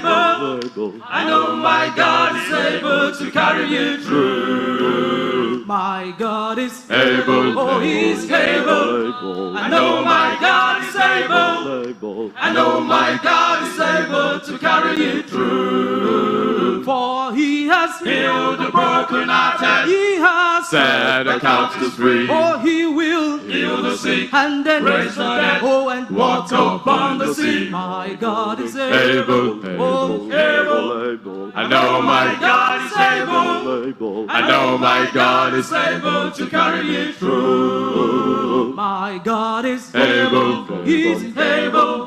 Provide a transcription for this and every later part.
able. I know my God is able to carry you through. My God is able. Oh, He's able. I know my God is able. I know my God is able to carry you through. For He has healed the brokenhearted. He has set the captives free. Oh, He will heal the sick and then raise the dead. Oh, and walk upon the sea. My God is able. Oh, able. I know my God is able. I know my God is able to carry you through. My God is able. He's able.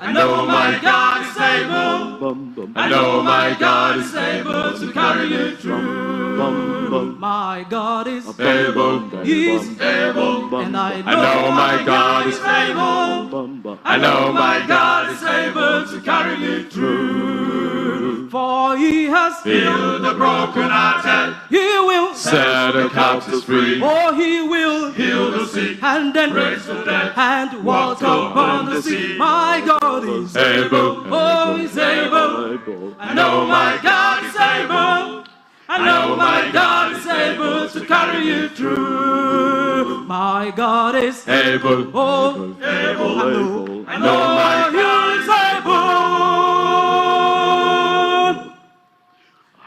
I know my God is able. I know my God is able to carry you through. My God is able. He's able. And I know my God is able. I know my God is able to carry you through. For He has healed the brokenhearted. He will set the captives free. Oh, He will heal the sick and then raise the dead and walk upon the sea. My God is able. Oh, He's able. I know my God is able. I know my God is able to carry you through. My God is able. Oh, able. I know my God is able.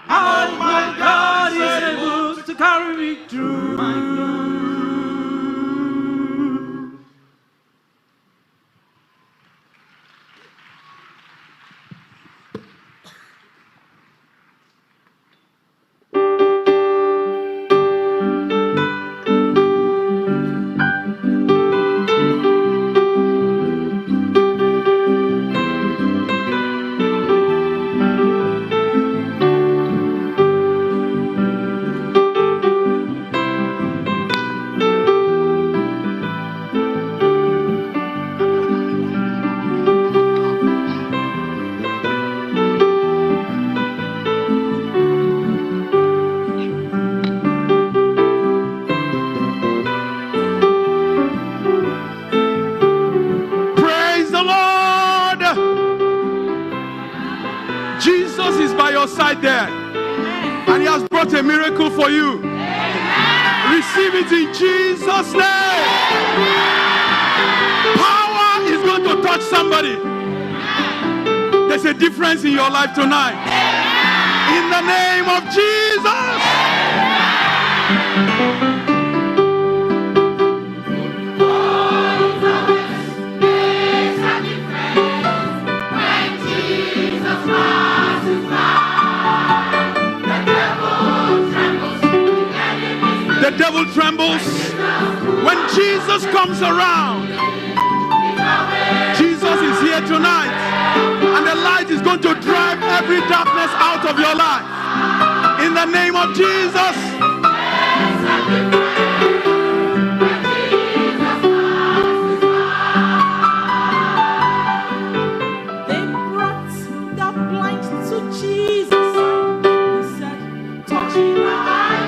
And my God is able to carry me through. Side there, and He has brought a miracle for you. Receive it in Jesus' name. Power is going to touch somebody. There's a difference in your life tonight. In the name of Jesus. The devil trembles when Jesus comes around. Jesus is here tonight, and the light is going to drive every darkness out of your life. In the name of Jesus. They brought the blind to Jesus. He said, touch me, I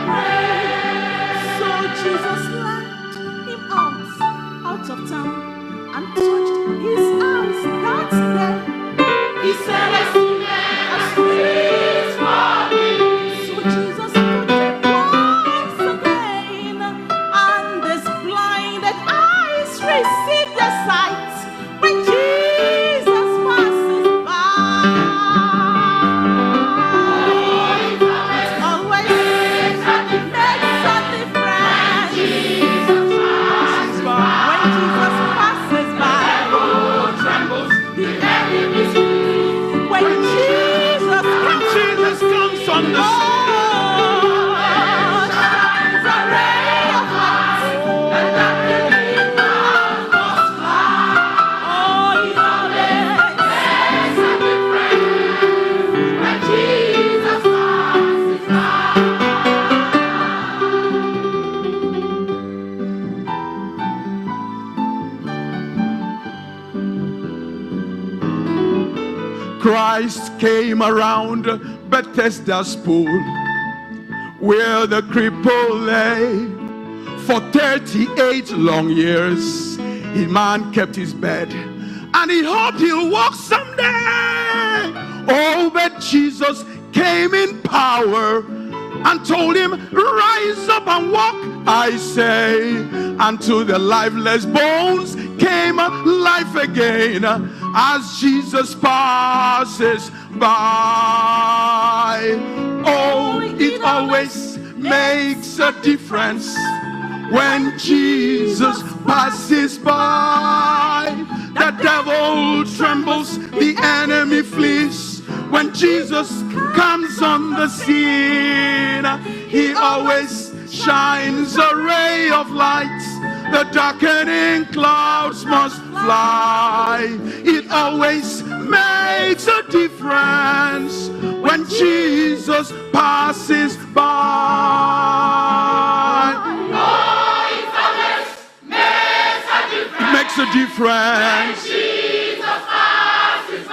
pray. Jesus led him out of town and touched his eyes. That's there. He said, I see a street for me. So Jesus touched him once again, and this blinded eyes received their sight when Jesus passes by. Always makes a difference. Christ came around Bethesda's pool, where the cripple lay. For 38 long years, a man kept his bed, and he hoped he'll walk someday. Oh, Beloved, Jesus came in power and told him, rise up and walk. I say, unto the lifeless bones came life again as Jesus passes by. Oh, it always makes a difference when Jesus passes by. The devil trembles, the enemy flees. When Jesus comes on the scene, he always shines a ray of light. The darkening clouds must fly. It always makes a difference when Jesus passes by. Oh, it always makes a difference. It makes a difference.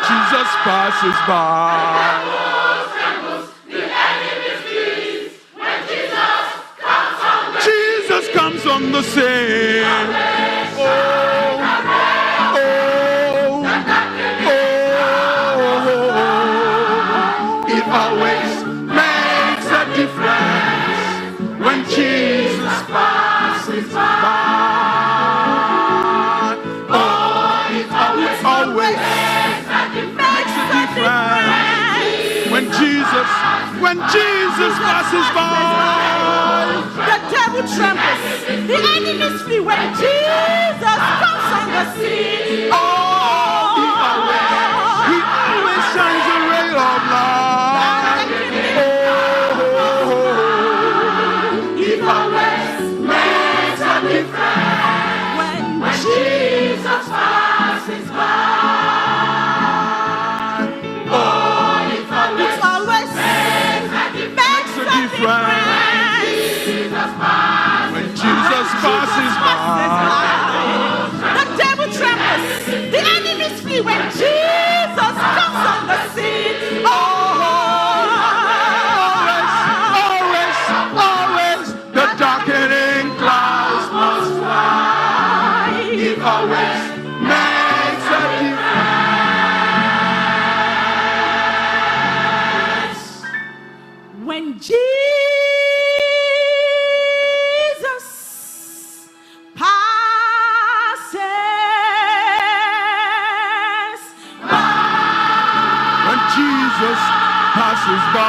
Jesus passes by. Jesus comes on the scene. Oh, oh, oh. It always makes a difference when Jesus passes by. Oh, it always makes a difference when Jesus passes by. The devil trembles, the enemies flee when Jesus comes on the scene. Oh, he always shines a ray of light. Oh, he always makes a difference when Jesus passes by. Oh, it always makes a difference when Jesus passes by. The devil trembles, the enemies flee when Jesus comes on the scene. Always, the darkening clouds must fly. It always makes a difference when Jesus passes by. When Jesus passes by.